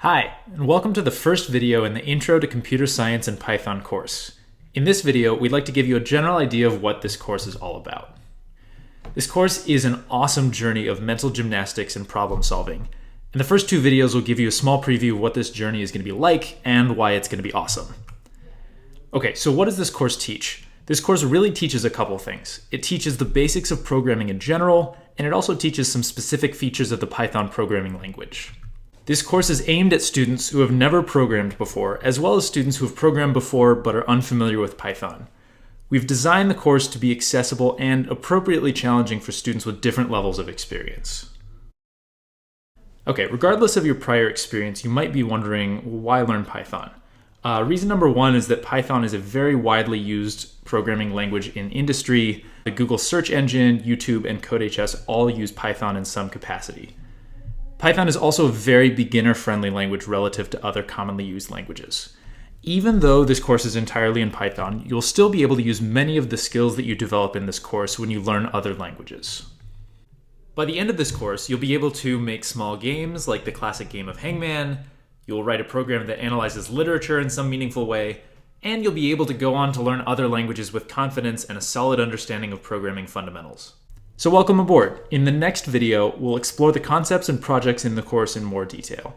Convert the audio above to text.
Hi, and welcome to the first video in the Intro to Computer Science and Python course. In this video, we'd like to give you a general idea of what this course is all about. This course is an awesome journey of mental gymnastics and problem solving, and the first two videos will give you a small preview of what this journey is going to be like and why it's going to be awesome. Okay, so what does this course teach? This course really teaches a couple things. It teaches the basics of programming in general, and it also teaches some specific features of the Python programming language. This course is aimed at students who have never programmed before, as well as students who have programmed before but are unfamiliar with Python. We've designed the course to be accessible and appropriately challenging for students with different levels of experience. Okay, regardless of your prior experience, you might be wondering, why learn Python? Reason number one is that Python is a very widely used programming language in industry. The Google search engine, YouTube, and CodeHS all use Python in some capacity. Python is also a very beginner-friendly language relative to other commonly used languages. Even though this course is entirely in Python, you'll still be able to use many of the skills that you develop in this course when you learn other languages. By the end of this course, you'll be able to make small games like the classic game of Hangman, you'll write a program that analyzes literature in some meaningful way, and you'll be able to go on to learn other languages with confidence and a solid understanding of programming fundamentals. So welcome aboard. In the next video, we'll explore the concepts and projects in the course in more detail.